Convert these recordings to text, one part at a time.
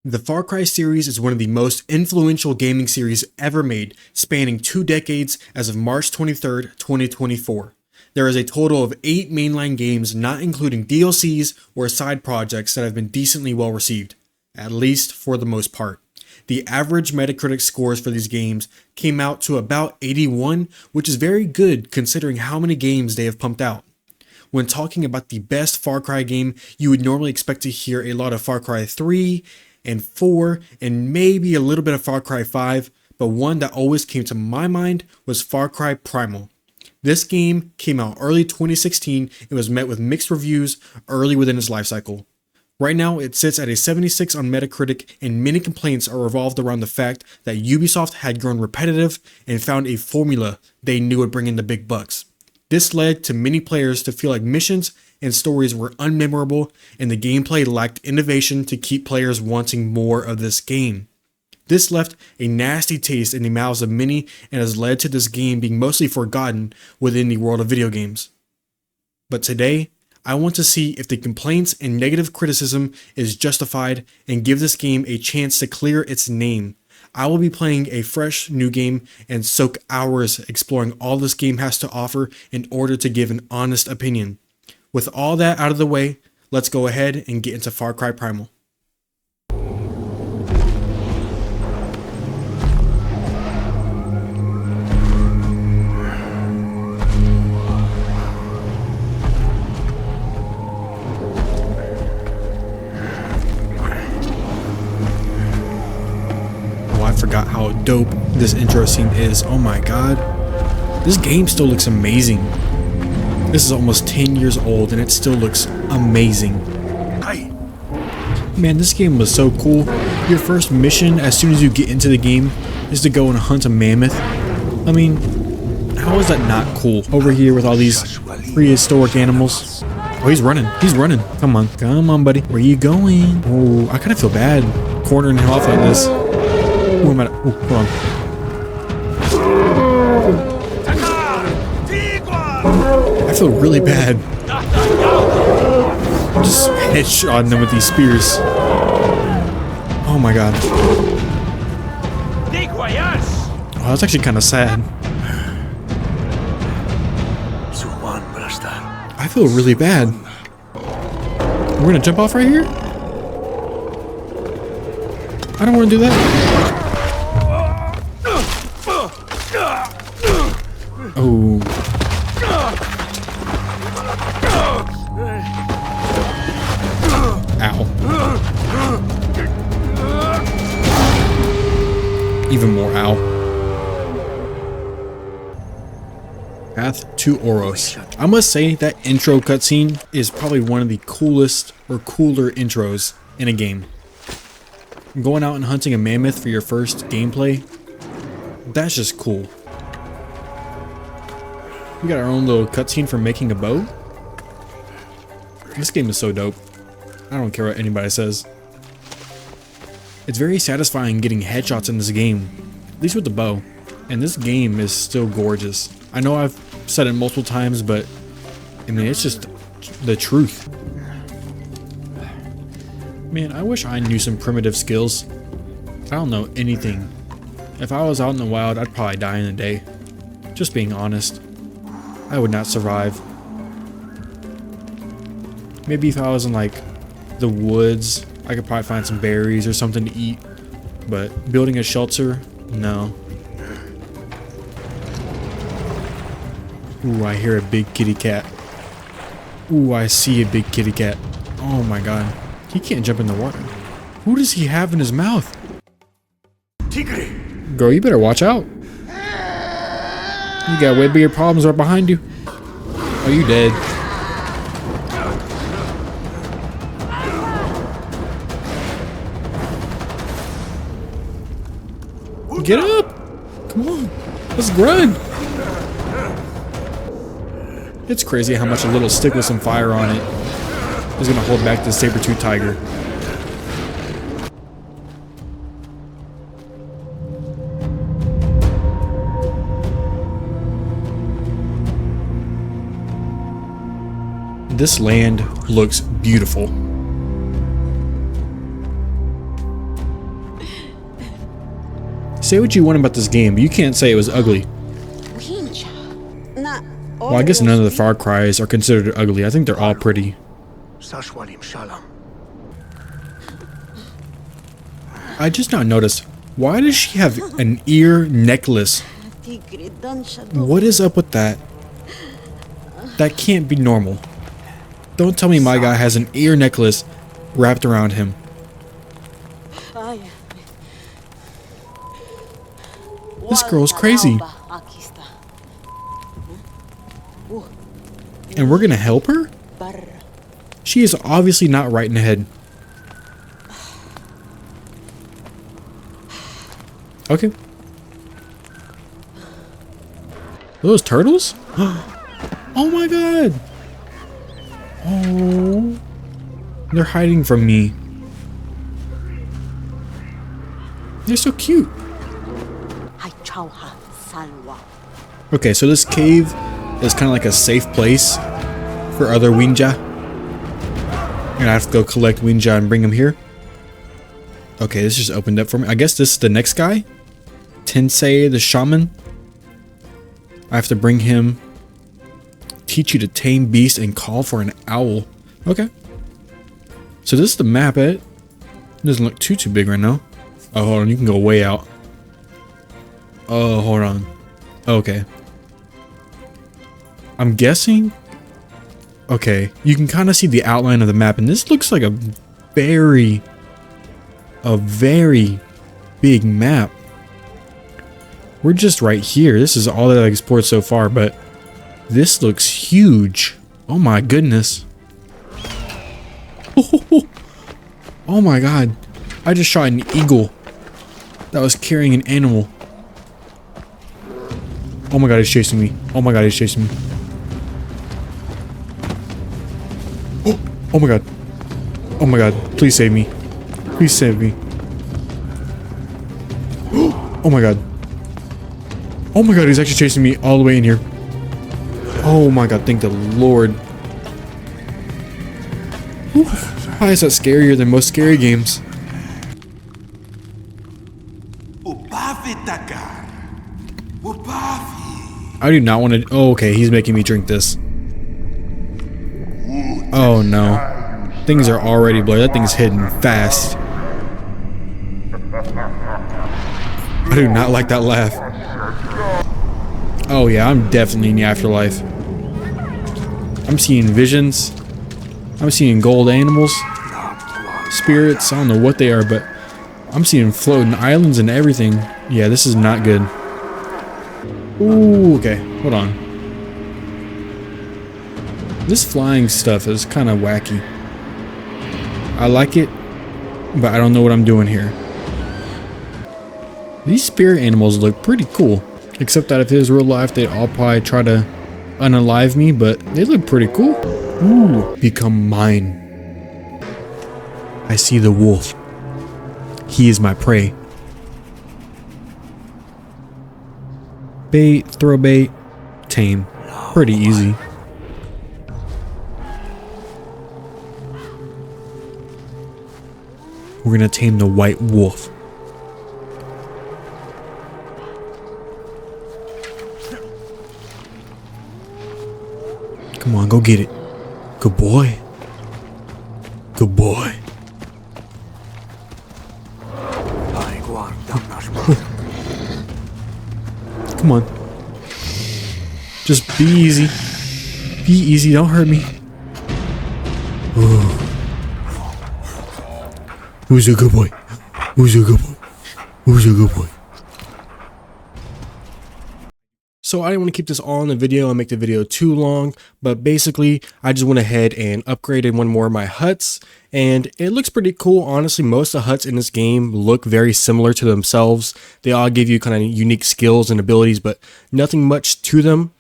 The Far Cry series is one of the most influential gaming series ever made, spanning 2 decades as of March 23rd, 2024. There is a total of 8 mainline games, not including DLCs or side projects, that have been decently well received, at least for the most part. The average Metacritic scores for these games came out to about 81, which is very good considering how many games they have pumped out. When talking about the best Far Cry game, you would normally expect to hear a lot of Far Cry 3 and 4 and maybe a little bit of Far Cry 5, but one that always came to my mind was Far Cry Primal. This game came out early 2016 and was met with mixed reviews early within its lifecycle. Right now, it sits at a 76 on Metacritic, and many complaints are revolved around the fact that Ubisoft had grown repetitive and found a formula they knew would bring in the big bucks. This led to many players to feel like missions and stories were unmemorable, and the gameplay lacked innovation to keep players wanting more of this game. This left a nasty taste in the mouths of many and has led to this game being mostly forgotten within the world of video games. But today, I want to see if the complaints and negative criticism is justified and give this game a chance to clear its name. I will be playing a fresh new game and soak hours exploring all this game has to offer in order to give an honest opinion. With all that out of the way, let's go ahead and get into Far Cry Primal. Oh, I forgot how dope this intro scene is. Oh my god. This game still looks amazing. This is almost 10 years old and it still looks amazing. Man, this game was so cool. Your first mission as soon as you get into the game is to go and hunt a mammoth. I mean, how is that not cool? Over here with all these prehistoric animals. Oh, he's running. He's running. Come on, buddy. Where you going? Oh, I kind of feel bad cornering him off like this. Oh, I'm at. Oh, hold on. I feel really bad. Just headshotting them with these spears. Oh my god. Oh, that's actually kind of sad. I feel really bad. We're gonna jump off right here? I don't want to do that. Oh. Ow. Even more ow. Path to Oros. I must say that intro cutscene is probably one of the coolest or cooler intros in a game. Going out and hunting a mammoth for your first gameplay, that's just cool. We got our own little cutscene for making a bow. This game is so dope. I don't care what anybody says. It's very satisfying getting headshots in this game, at least with the bow. And this game is still gorgeous. I know I've said it multiple times, but I mean, it's just the truth. Man, I wish I knew some primitive skills. I don't know anything. If I was out in the wild, I'd probably die in a day. Just being honest. I would not survive. Maybe if I was in like the woods, I could probably find some berries or something to eat. But building a shelter, no. Ooh, I hear a big kitty cat. Ooh, I see a big kitty cat. Oh my god. He can't jump in the water. Who does he have in his mouth? Girl, you better watch out. You got way bigger problems right behind you. Oh, you dead. Get up! Come on, let's run! It's crazy how much a little stick with some fire on it is gonna hold back the saber-tooth tiger. This land looks beautiful. Say what you want about this game, but you can't say it was ugly. Well, I guess none of the Far Cries are considered ugly. I think they're all pretty. I just not noticed. Why does she have an ear necklace? What is up with that? That can't be normal. Don't tell me my guy has an ear necklace wrapped around him. This girl's crazy. And we're gonna help her? She is obviously not right in the head. Okay. Those turtles? Oh my god! Oh. They're hiding from me. They're so cute. Okay, so this cave is kind of like a safe place for other Winja. And I have to go collect Winja and bring him here. Okay, this just opened up for me. I guess this is the next guy. Tensei the shaman. I have to bring him. Teach you to tame beast and call for an owl. Okay. So this is the map. It doesn't look too big right now. Oh, hold on. You can go way out. Oh, hold on. Okay. I'm guessing. Okay. You can kind of see the outline of the map. And this looks like a very big map. We're just right here. This is all that I've explored so far. But this looks huge. Oh my goodness. Oh my god. I just shot an eagle that was carrying an animal. Oh my god, he's chasing me. Oh my god, he's chasing me. Oh my god. Oh my god. Please save me. Please save me. Oh my god. Oh my god, he's actually chasing me all the way in here. Oh my god, thank the Lord. Why is that scarier than most scary games? I do not want to. Oh, okay, he's making me drink this. Oh no. Things are already blurred. That thing's hidden fast. I do not like that laugh. Oh yeah, I'm definitely in the afterlife. I'm seeing visions. I'm seeing gold animals. Spirits. I don't know what they are, but I'm seeing floating islands and everything. Yeah, this is not good. Ooh, okay. Hold on. This flying stuff is kind of wacky. I like it, but I don't know what I'm doing here. These spirit animals look pretty cool. Except that if it was real life, they'd all probably try to unalive me, but they look pretty cool. Ooh, become mine. I see the wolf. He is my prey. Bait, throw bait, tame. Pretty easy. We're gonna tame the white wolf. Come on, go get it. Good boy. Good boy. Come on. Just be easy. Be easy, don't hurt me. Ooh. Who's a good boy? Who's a good boy? Who's a good boy? So I didn't want to keep this all in the video and make the video too long, but basically I just went ahead and upgraded one more of my huts, and it looks pretty cool. Honestly, most of the huts in this game look very similar to themselves. They all give you kind of unique skills and abilities, but nothing much to them.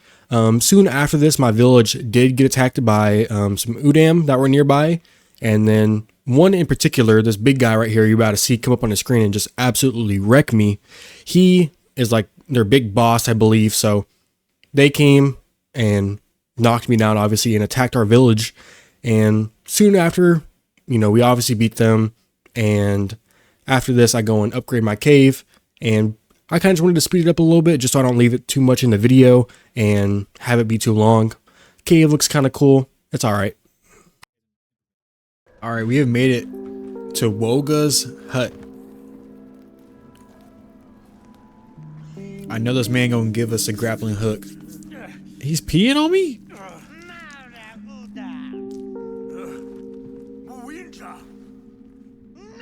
Soon after this, my village did get attacked by some Udam that were nearby, and then one in particular, this big guy right here you're about to see come up on the screen and just absolutely wreck me. He is like their big boss, I believe. So they came and knocked me down, obviously, and attacked our village. And soon after, you know, we obviously beat them. And after this, I go and upgrade my cave. And I kind of just wanted to speed it up a little bit just so I don't leave it too much in the video and have it be too long. Cave looks kind of cool. It's alright. Alright, we have made it to Woga's hut. I know this man gonna give us a grappling hook. He's peeing on me?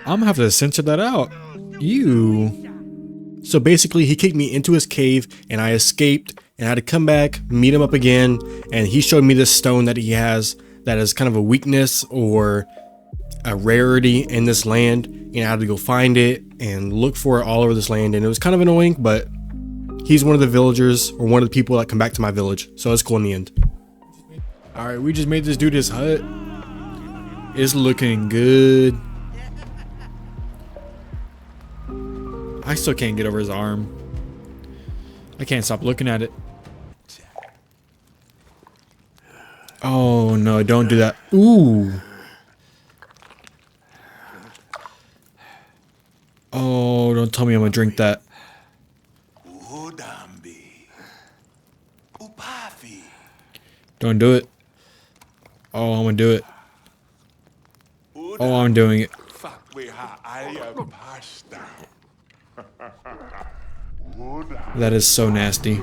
I'm gonna have to censor that out. Ew. So basically, he kicked me into his cave and I escaped and I had to come back, meet him up again, and he showed me this stone that he has that is kind of a weakness or a rarity in this land, and I had to go find it and look for it all over this land, and it was kind of annoying, but he's one of the villagers or one of the people that come back to my village, so it's cool in the end. Alright, we just made this dude his hut. It's looking good. I still can't get over his arm. I can't stop looking at it. Oh no, don't do that. Ooh. Oh, don't tell me I'm gonna drink that. Don't do it. Oh, I'm gonna do it. Oh, I'm doing it. That is so nasty.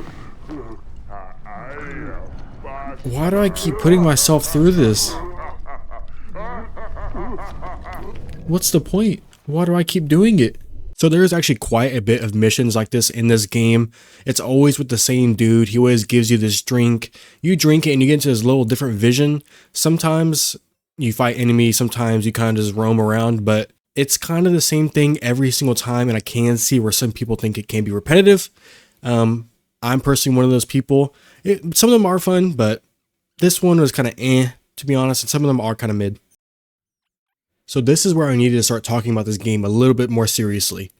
Why do I keep putting myself through this? What's the point? Why do I keep doing it? So there is actually quite a bit of missions like this in this game. It's always with the same dude. He always gives you this drink. You drink it and you get into this little different vision. Sometimes you fight enemies, sometimes you kind of just roam around, but it's kind of the same thing every single time, and I can see where some people think it can be repetitive. I'm personally one of those people. Some of them are fun, but this one was kind of to be honest, and some of them are kind of mid. So this is where I needed to start talking about this game a little bit more seriously.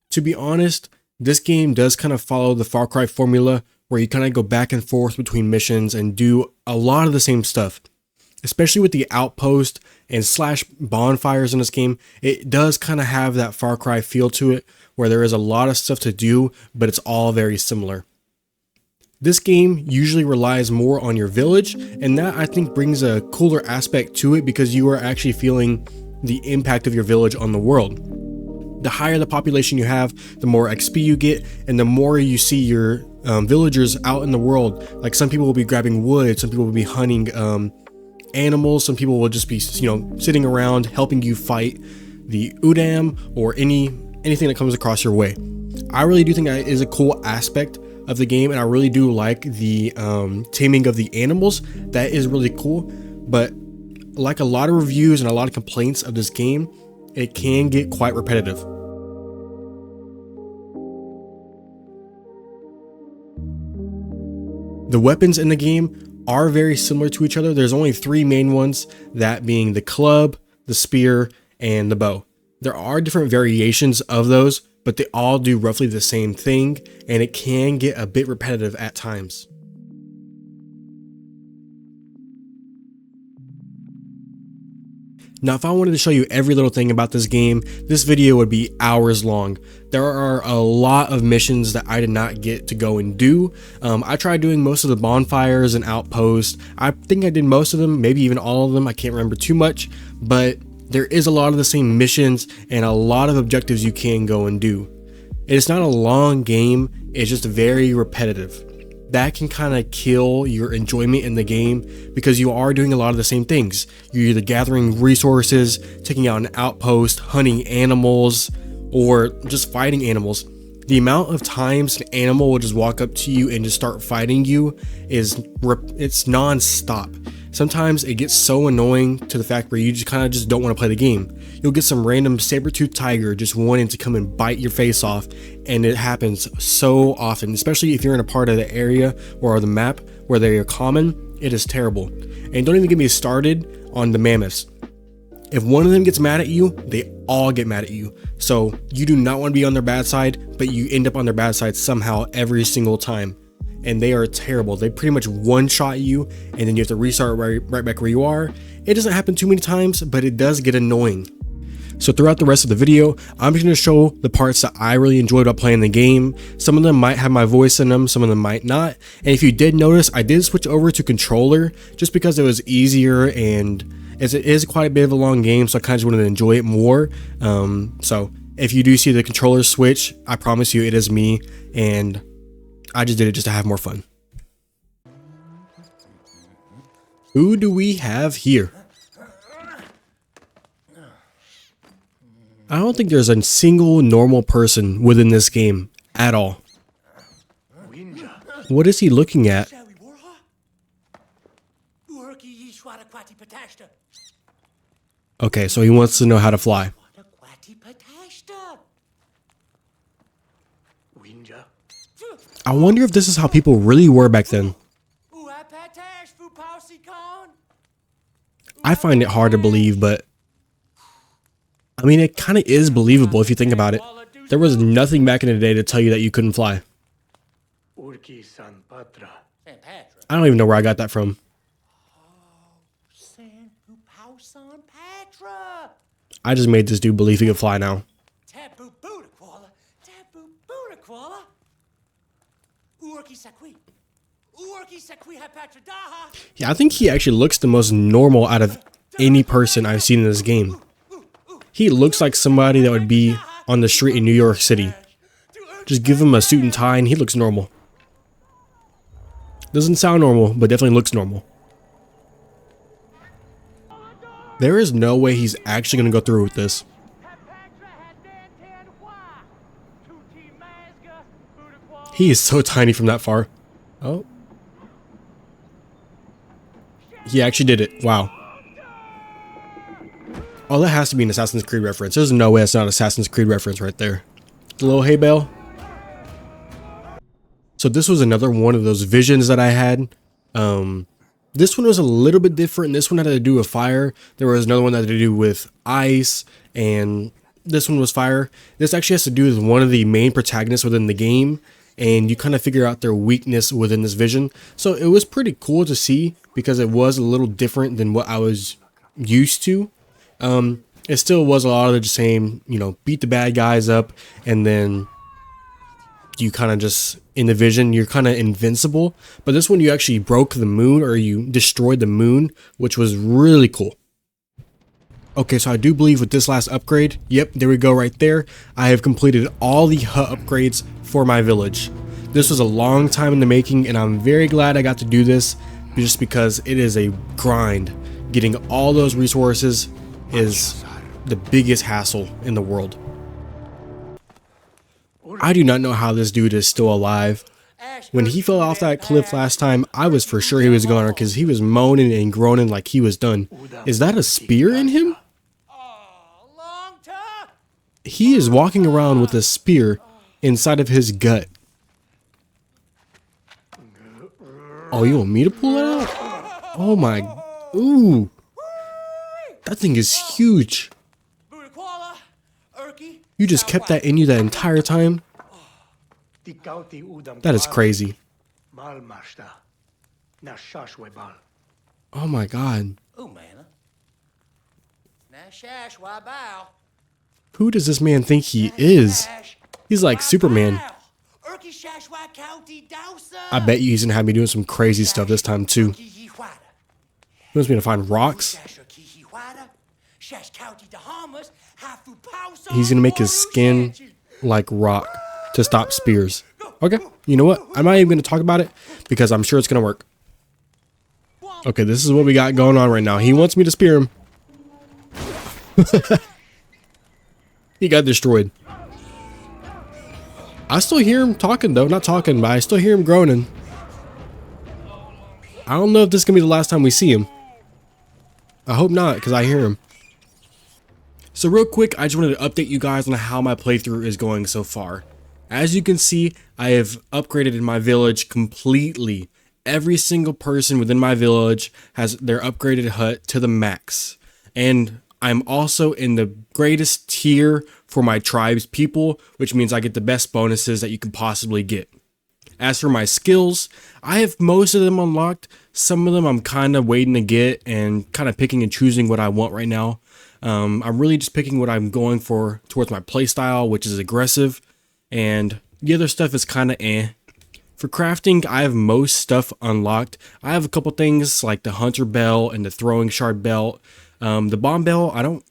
To be honest, this game does kind of follow the Far Cry formula where you kind of go back and forth between missions and do a lot of the same stuff. Especially with the outpost and slash bonfires in this game, it does kind of have that Far Cry feel to it where there is a lot of stuff to do, but it's all very similar. This game usually relies more on your village, and that I think brings a cooler aspect to it because you are actually feeling the impact of your village on the world. The higher the population you have, the more XP you get, and the more you see your villagers out in the world. Like some people will be grabbing wood, some people will be hunting animals, some people will just be, sitting around helping you fight the Udam or anything that comes across your way. I really do think that is a cool aspect of the game, and I really do like the taming of the animals. That is really cool, but like a lot of reviews and a lot of complaints of this game, it can get quite repetitive. The weapons in the game are very similar to each other. There's only 3 main ones, that being the club, the spear, and the bow. There are different variations of those, but they all do roughly the same thing, and it can get a bit repetitive at times. Now, if I wanted to show you every little thing about this game, this video would be hours long. There are a lot of missions that I did not get to go and do. I tried doing most of the bonfires and outposts. I think I did most of them, maybe even all of them. I can't remember too much, but there is a lot of the same missions and a lot of objectives you can go and do. It's not a long game, it's just very repetitive. That can kind of kill your enjoyment in the game because you are doing a lot of the same things. You're either gathering resources, taking out an outpost, hunting animals, or just fighting animals. The amount of times an animal will just walk up to you and just start fighting you it's non-stop. Sometimes it gets so annoying to the fact where you just kind of just don't want to play the game. You'll get some random saber-toothed tiger just wanting to come and bite your face off, and it happens so often, especially if you're in a part of the area or the map where they are common. It is terrible. And don't even get me started on the mammoths. If one of them gets mad at you, they all get mad at you. So you do not want to be on their bad side, but you end up on their bad side somehow every single time. And they are terrible. They pretty much one-shot you, and then you have to restart right back where you are. It doesn't happen too many times, but it does get annoying. So throughout the rest of the video, I'm just going to show the parts that I really enjoyed about playing the game. Some of them might have my voice in them, some of them might not. And if you did notice, I did switch over to controller just because it was easier, and it is quite a bit of a long game, so I kind of just wanted to enjoy it more. So if you do see the controller switch, I promise you it is me, and I just did it just to have more fun. Who do we have here? I don't think there's a single normal person within this game at all. What is he looking at? Okay, so he wants to know how to fly. I wonder if this is how people really were back then. I find it hard to believe, but I mean, it kind of is believable if you think about it. There was nothing back in the day to tell you that you couldn't fly. I don't even know where I got that from. I just made this dude believe he could fly now. Yeah, I think he actually looks the most normal out of any person I've seen in this game. He looks like somebody that would be on the street in New York City. Just give him a suit and tie and he looks normal. Doesn't sound normal, but definitely looks normal. There is no way he's actually going to go through with this. He is so tiny from that far. Oh. He actually did it. Wow. Oh, that has to be an Assassin's Creed reference. There's no way it's not an Assassin's Creed reference right there. The little hay bale. So this was another one of those visions that I had. This one was a little bit different. This one had to do with fire. There was another one that had to do with ice, and this one was fire. This actually has to do with one of the main protagonists within the game, and you kind of figure out their weakness within this vision. So it was pretty cool to see because it was a little different than what I was used to. It still was a lot of the same, you know, beat the bad guys up, and then you kind of just, in the vision, you're kind of invincible. But this one, you actually broke the moon, or you destroyed the moon, which was really cool. Okay, so I do believe with this last upgrade, yep, there we go right there. I have completed all the hut upgrades for my village. This was a long time in the making, and I'm very glad I got to do this, just because it is a grind. Getting all those resources is the biggest hassle in the world. I do not know how this dude is still alive. When he fell off that cliff last time, I was for sure he was gone because he was moaning and groaning like he was done. Is that a spear in him? He is walking around with a spear inside of his gut. Oh, you want me to pull it out? Oh my, ooh. That thing is huge. You just kept that in you that entire time? That is crazy. Oh my god. Who does this man think he is? He's like Superman. I bet you he's gonna have me doing some crazy stuff this time too. He wants me to find rocks. He's gonna make his skin like rock to stop spears. Okay, you know what? I'm not even gonna talk about it because I'm sure it's gonna work. Okay, this is what we got going on right now. He wants me to spear him. He got destroyed. I still hear him talking though. Not talking, but I still hear him groaning. I don't know if this is gonna be the last time we see him. I hope not, because I hear him. So real quick, I just wanted to update you guys on how my playthrough is going so far. As you can see, I have upgraded my village completely. Every single person within my village has their upgraded hut to the max. And I'm also in the greatest tier for my tribe's people, which means I get the best bonuses that you can possibly get. As for my skills, I have most of them unlocked. Some of them I'm kind of waiting to get and kind of picking and choosing what I want right now. I'm really just picking what I'm going for towards my playstyle, which is aggressive, and the other stuff is kind of eh. For crafting, I have most stuff unlocked. I have a couple things like the hunter belt and the throwing shard belt. The bomb belt, I don't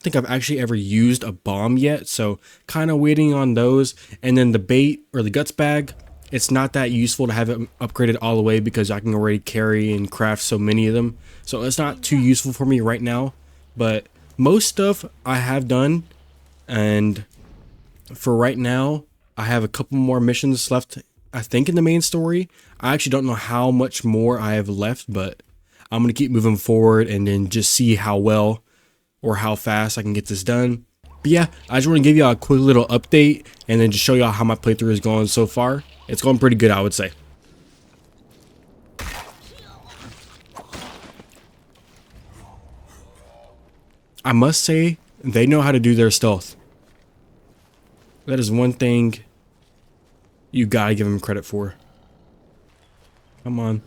think I've actually ever used a bomb yet, so kind of waiting on those. And then the bait or the guts bag, it's not that useful to have it upgraded all the way because I can already carry and craft so many of them. So it's not too useful for me right now, but most stuff I have done. And for right now, I have a couple more missions left, I think, in the main story. I actually don't know how much more I have left, but I'm going to keep moving forward and then just see how well or how fast I can get this done. But yeah, I just want to give y'all a quick little update and then just show y'all how my playthrough is going so far. It's going pretty good, I would say. I must say, they know how to do their stealth. That is one thing you gotta give them credit for. Come on.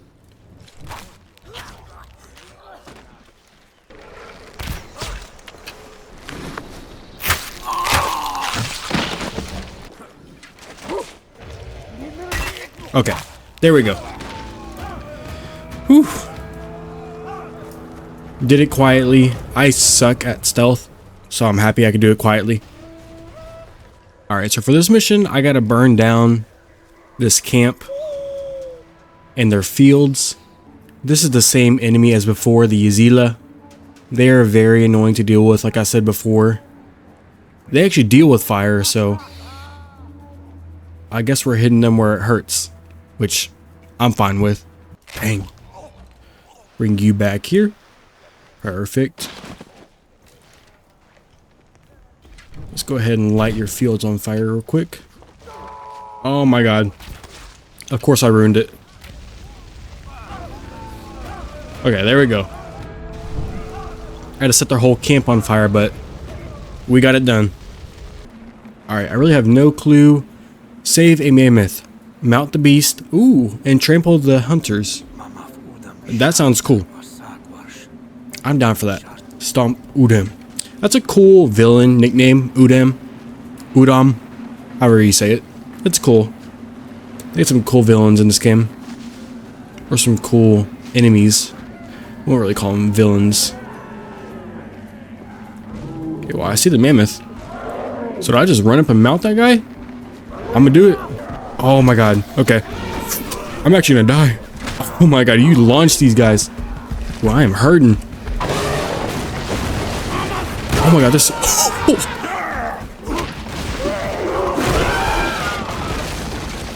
Okay, there we go. Whew. Did it quietly. I suck at stealth, so I'm happy I could do it quietly. Alright, so for this mission, I gotta burn down this camp and their fields. This is the same enemy as before, the Yazila. They are very annoying to deal with, like I said before. They actually deal with fire, so I guess we're hitting them where it hurts, which I'm fine with. Dang. Bring you back here. Perfect. Let's go ahead and light your fields on fire real quick. Oh my god. Of course I ruined it. Okay, there we go. I had to set their whole camp on fire, but we got it done. Alright, I really have no clue. Save a mammoth. Mount the beast. Ooh, and trample the hunters. That sounds cool. I'm down for that. Stomp Udam. That's a cool villain nickname. Udam. Udam. However you say it. It's cool. They had some cool villains in this game. Or some cool enemies. We won't really call them villains. Okay, well, I see the mammoth. So do I just run up and mount that guy? I'm gonna do it. Oh my god. Okay. I'm actually gonna die. Oh my god, you launched these guys. Well, I am hurting. Oh my god, this...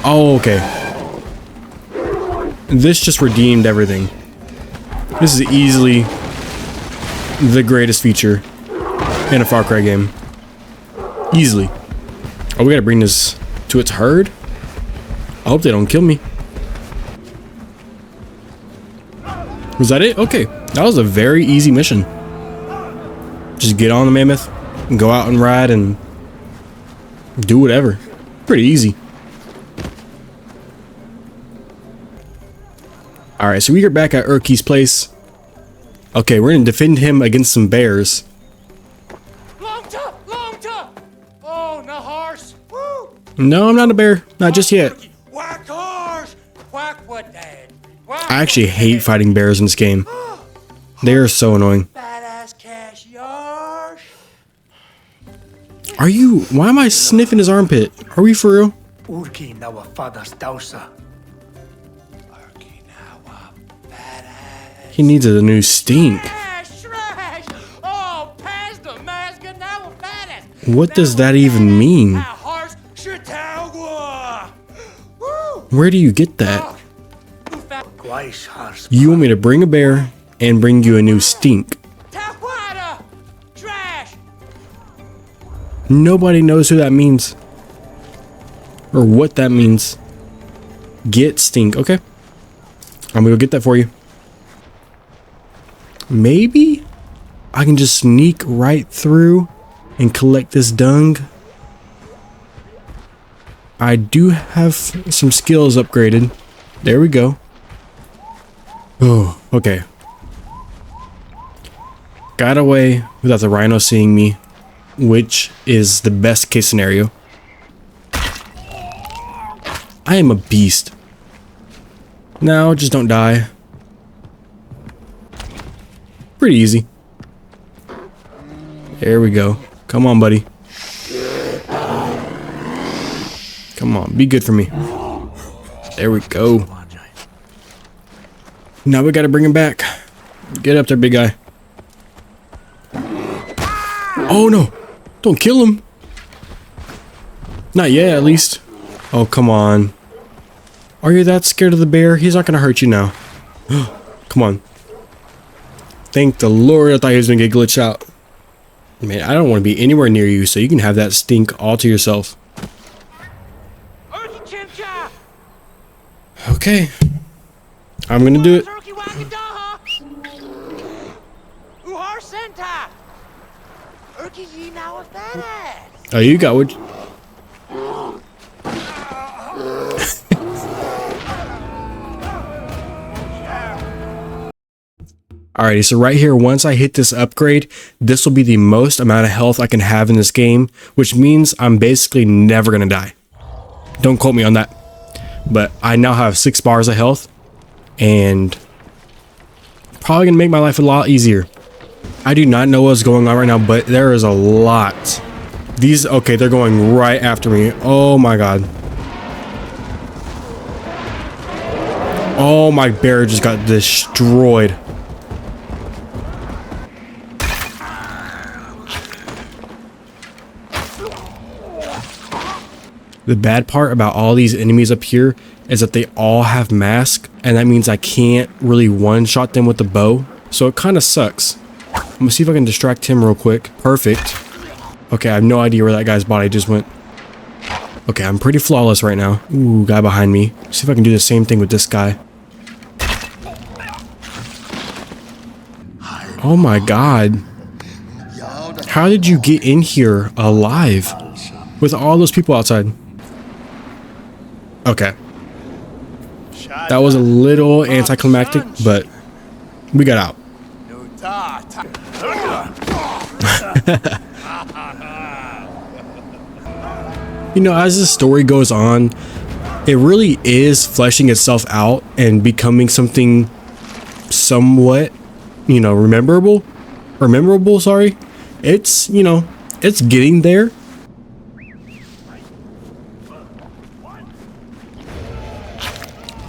Oh, okay. This just redeemed everything. This is easily the greatest feature in a Far Cry game. Easily. Oh, we gotta bring this to its herd? I hope they don't kill me. Was that it? Okay. That was a very easy mission. Just get on the mammoth and go out and ride and do whatever. Pretty easy. Alright, so we are back at Urki's place. Okay, we're gonna defend him against some bears. Oh, no horse. Woo. No, I'm not a bear. Not just yet. Whack horse. Whack what, Dad? I actually hate fighting bears in this game. They are so annoying. Badass cash yarsh. Are you... Why am I sniffing his armpit? Are we for real? Urki nawa fadas dausa. Urki nawa badass. He needs a new stink. Trash. Oh, pass the mask nawa badass. What does that even mean? Horse shitagua. Where do you get that? You want me to bring a bear and bring you a new stink. Tawada. Trash. Nobody knows who that means. Or what that means. Get stink. Okay. I'm gonna go get that for you. Maybe I can just sneak right through and collect this dung. I do have some skills upgraded. There we go. Oh, okay. Got away without the rhino seeing me, which is the best case scenario. I am a beast. Now, just don't die. Pretty easy. There we go. Come on, buddy. Come on, be good for me. There we go. Now we gotta bring him back. Get up there, big guy. Oh no! Don't kill him! Not yet, at least. Oh, come on. Are you that scared of the bear? He's not gonna hurt you now. Come on. Thank the Lord, I thought he was gonna get glitched out. Man, I don't want to be anywhere near you, so you can have that stink all to yourself. Okay. I'm gonna do it. Oh, you got what? Alrighty, so right here, once I hit this upgrade, this will be the most amount of health I can have in this game, which means I'm basically never gonna die. Don't quote me on that. But I now have 6 bars of health, and probably gonna make my life a lot easier. I do not know what's going on right now, but there is a lot. These, okay, they're going right after me. Oh my god. Oh, my bear just got destroyed. The bad part about all these enemies up here is that they all have masks, and that means I can't really one-shot them with the bow, so it kind of sucks. I'm gonna see if I can distract him real quick. Perfect. Okay, I have no idea where that guy's body just went. Okay, I'm pretty flawless right now. Ooh, guy behind me. See if I can do the same thing with this guy. Oh my god. How did you get in here alive with all those people outside? Okay. That was a little anticlimactic, but we got out. You know, as the story goes on, it really is fleshing itself out and becoming something somewhat, you know, memorable, sorry. It's, you know, it's getting there.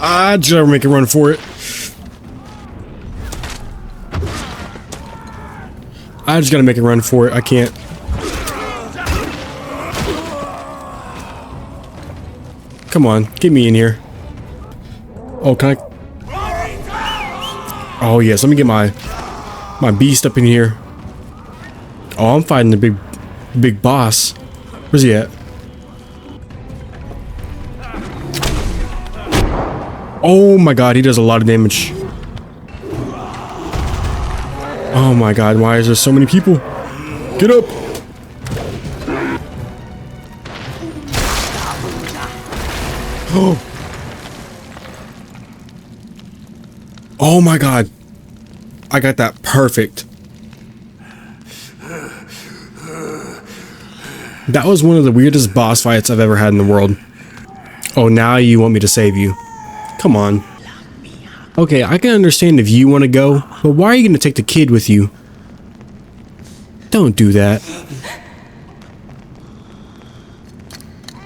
I just gotta make a run for it. I just gotta make a run for it. I can't. Come on, get me in here. Oh, can I? Oh yes, let me get my beast up in here. Oh, I'm fighting the big boss. Where's he at? Oh my god, he does a lot of damage. Oh my god, why is there so many people? Get up! Oh. Oh my god. I got that perfect. That was one of the weirdest boss fights I've ever had in the world. Oh, now you want me to save you. Come on. Okay, I can understand if you want to go, but why are you going to take the kid with you? Don't do that.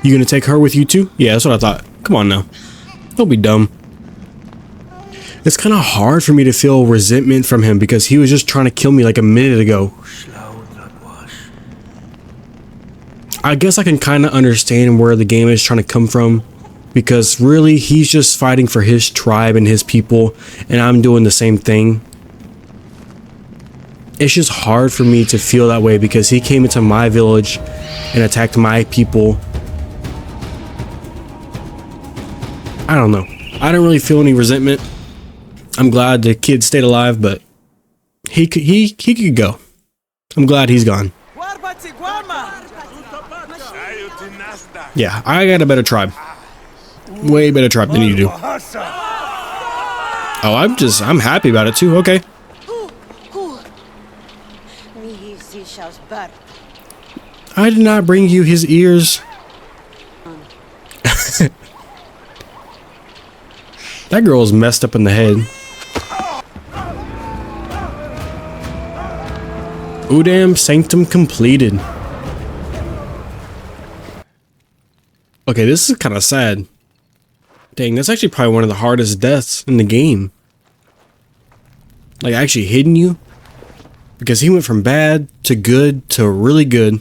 You going to take her with you too? Yeah, that's what I thought. Come on now. Don't be dumb. It's kind of hard for me to feel resentment from him because he was just trying to kill me like a minute ago. I guess I can kind of understand where the game is trying to come from, because really he's just fighting for his tribe and his people, and I'm doing the same thing. It's just hard for me to feel that way because he came into my village and attacked my people. I don't know. I don't really feel any resentment. I'm glad the kid stayed alive, but he could go. I'm glad he's gone. Yeah, I got a better tribe. Way better tribe than you do. Oh, I'm happy about it too. Okay. I did not bring you his ears. That girl is messed up in the head. Udam sanctum completed. Okay, this is kind of sad. Dang, that's actually probably one of the hardest deaths in the game. Like, actually hitting you. Because he went from bad to good to really good.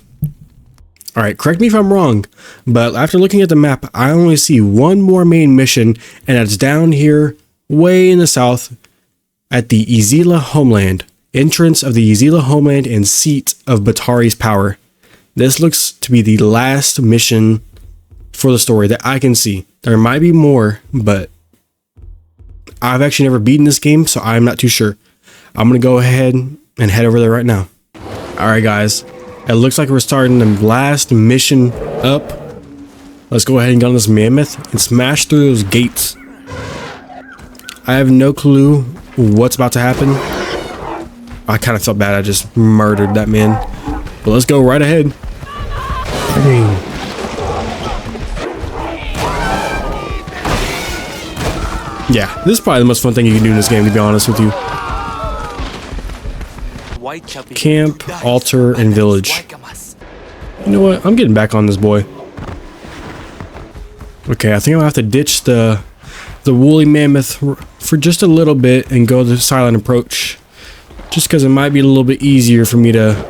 Alright, correct me if I'm wrong, but after looking at the map, I only see one more main mission, and it's down here, way in the south, at the Izila homeland. Entrance of the Izila homeland and seat of Batari's power. This looks to be the last mission for the story that I can see. There might be more, but I've actually never beaten this game, so I'm not too sure. I'm going to go ahead and head over there right now. Alright guys, it looks like we're starting the last mission up. Let's go ahead and get on this mammoth and smash through those gates. I have no clue what's about to happen. I kind of felt bad I just murdered that man. But let's go right ahead. Dang. Yeah, this is probably the most fun thing you can do in this game, to be honest with you. Camp, altar, and village. You know what? I'm getting back on this boy. Okay, I think I'm gonna have to ditch the woolly mammoth for just a little bit and go the silent approach. Just because it might be a little bit easier for me to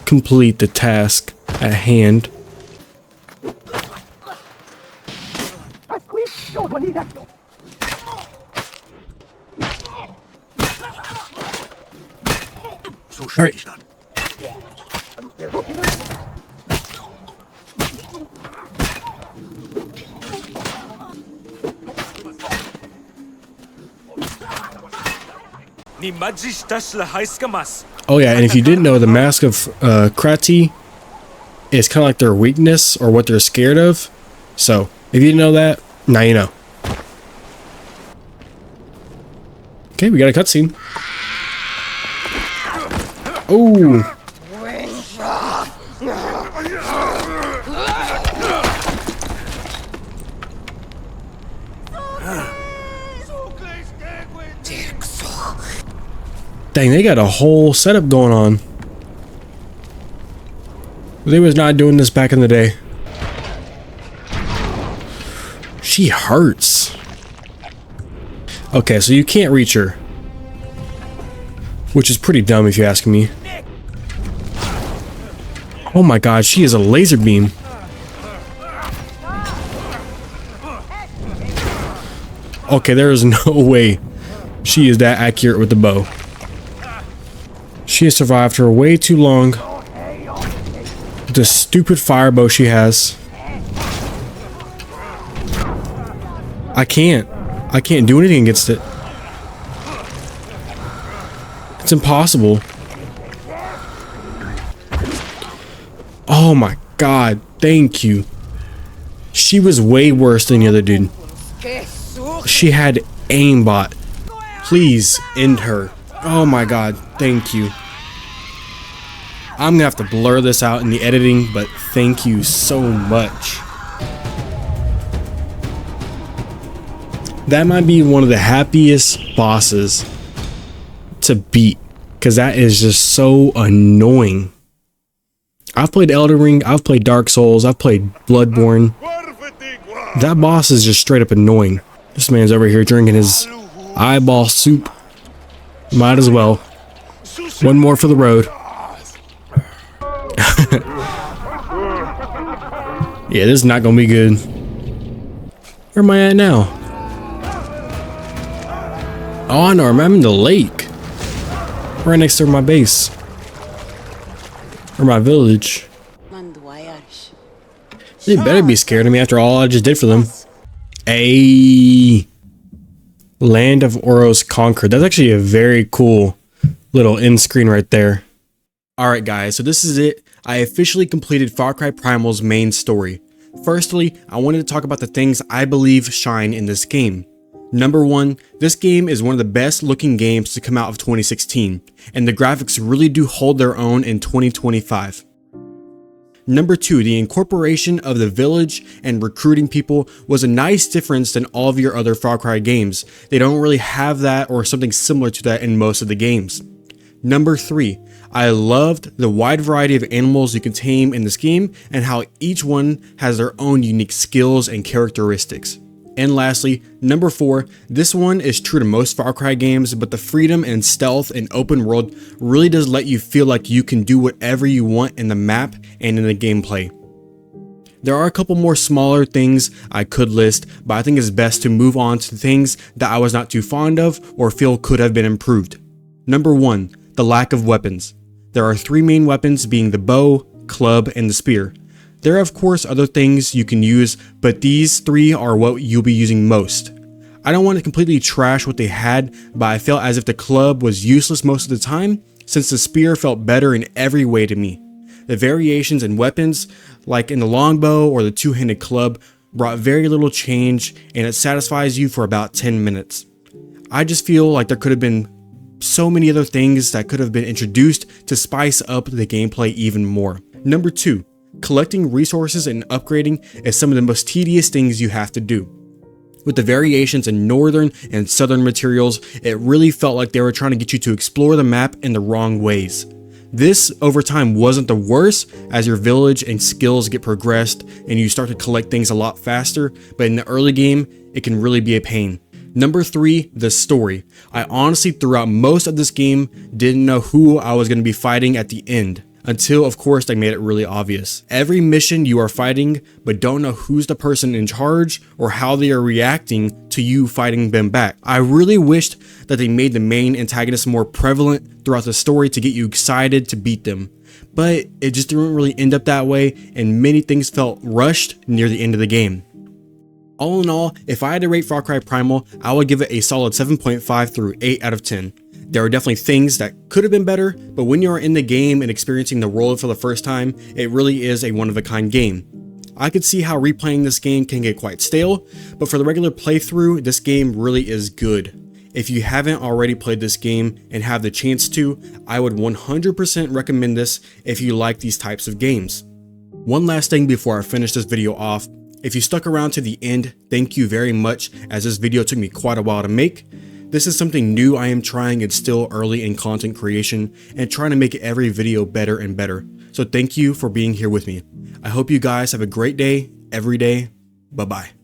complete the task at hand. Alright. Oh yeah, and if you didn't know, the mask of Krati is kind of like their weakness or what they're scared of. So, if you didn't know that, now you know. Okay, we got a cutscene. Oh! Dang, they got a whole setup going on. They was not doing this back in the day. She hurts. Okay, so you can't reach her. Which is pretty dumb if you ask me. Oh my god, she is a laser beam. Okay, there is no way she is that accurate with the bow. She has survived her way too long. The stupid fire bow she has. I can't do anything against it. It's impossible. Oh my god, thank you. She was way worse than the other dude. She had aimbot. Please end her. Oh my god, thank you. I'm gonna have to blur this out in the editing, but thank you so much. That might be one of the happiest bosses to beat, because that is just so annoying. I've played Elden Ring, I've played Dark Souls, I've played Bloodborne. That boss is just straight up annoying. This man's over here drinking his eyeball soup. Might as well. One more for the road. Yeah, this is not gonna be good. Where am I at now? Oh no, I'm in the lake. Right next to my base. Or my village. They better be scared of me after all I just did for them. Ayy. Land of Oros conquered. That's actually a very cool little end screen right there. Alright guys, so this is it. I officially completed Far Cry Primal's main story. Firstly, I wanted to talk about the things I believe shine in this game. Number 1, this game is one of the best looking games to come out of 2016, and the graphics really do hold their own in 2025. Number 2, the incorporation of the village and recruiting people was a nice difference than all of your other Far Cry games. They don't really have that or something similar to that in most of the games. Number 3, I loved the wide variety of animals you can tame in this game and how each one has their own unique skills and characteristics. And lastly, number 4, this one is true to most Far Cry games, but the freedom and stealth and open world really does let you feel like you can do whatever you want in the map and in the gameplay. There are a couple more smaller things I could list, but I think it's best to move on to things that I was not too fond of or feel could have been improved. Number 1, the lack of weapons. There are 3 main weapons, being the bow, club, and the spear. There are of course other things you can use, but these 3 are what you'll be using most. I don't want to completely trash what they had, but I felt as if the club was useless most of the time, since the spear felt better in every way to me. The variations in weapons, like in the longbow or the 2-handed club, brought very little change, and it satisfies you for about 10 minutes. I just feel like there could have been so many other things that could have been introduced to spice up the gameplay even more. Number 2, collecting resources and upgrading is some of the most tedious things you have to do. With the variations in northern and southern materials, it really felt like they were trying to get you to explore the map in the wrong ways. This over time wasn't the worst, as your village and skills get progressed and you start to collect things a lot faster, but in the early game, it can really be a pain. Number 3, the story. I honestly throughout most of this game didn't know who I was going to be fighting at the end, until of course they made it really obvious. Every mission you are fighting, but don't know who's the person in charge or how they are reacting to you fighting them back. I really wished that they made the main antagonists more prevalent throughout the story to get you excited to beat them, but it just didn't really end up that way, and many things felt rushed near the end of the game. All in all, if I had to rate Far Cry Primal, I would give it a solid 7.5 through 8 out of 10. There are definitely things that could have been better, but when you are in the game and experiencing the world for the first time, it really is a one-of-a-kind game. I could see how replaying this game can get quite stale, but for the regular playthrough, this game really is good. If you haven't already played this game and have the chance to, I would 100% recommend this if you like these types of games. One last thing before I finish this video off, if you stuck around to the end, thank you very much, as this video took me quite a while to make. This is something new I am trying. It's still early in content creation and trying to make every video better and better. So thank you for being here with me. I hope you guys have a great day, every day. Bye bye.